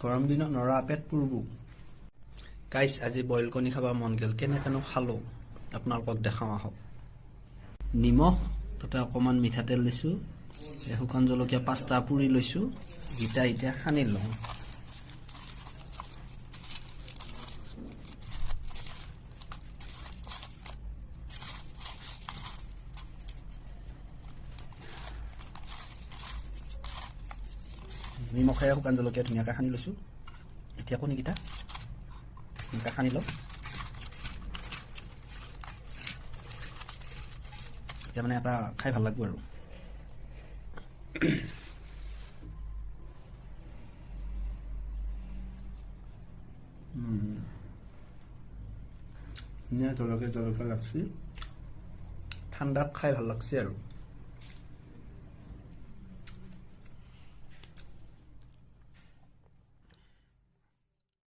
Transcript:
গৰম দিনত নৰা পেট পুৰব গাইছ আজি বইল কণী খাবা মন গেল কেনেকেনো খালো আপোনালোকক দেখাও আহক নিমখ তাতে অকমান মিঠাতেল দিছো শুকান জলকীয়া 5টা পুৰি লৈছো গিটা এতিয়া সানি লওঁ নিমখে শুকান জলকীয়া ধুনীয়াকৈ সানি লৈছো এতিয়া কণীকেইটা ধুনীয়াকৈ সানি লওঁ এতিয়া মানে এটা খাই ভাল লাগব আৰু জলকীয়া লাগছে ঠাণ্ডাত খাই ভাল লাগছে আৰু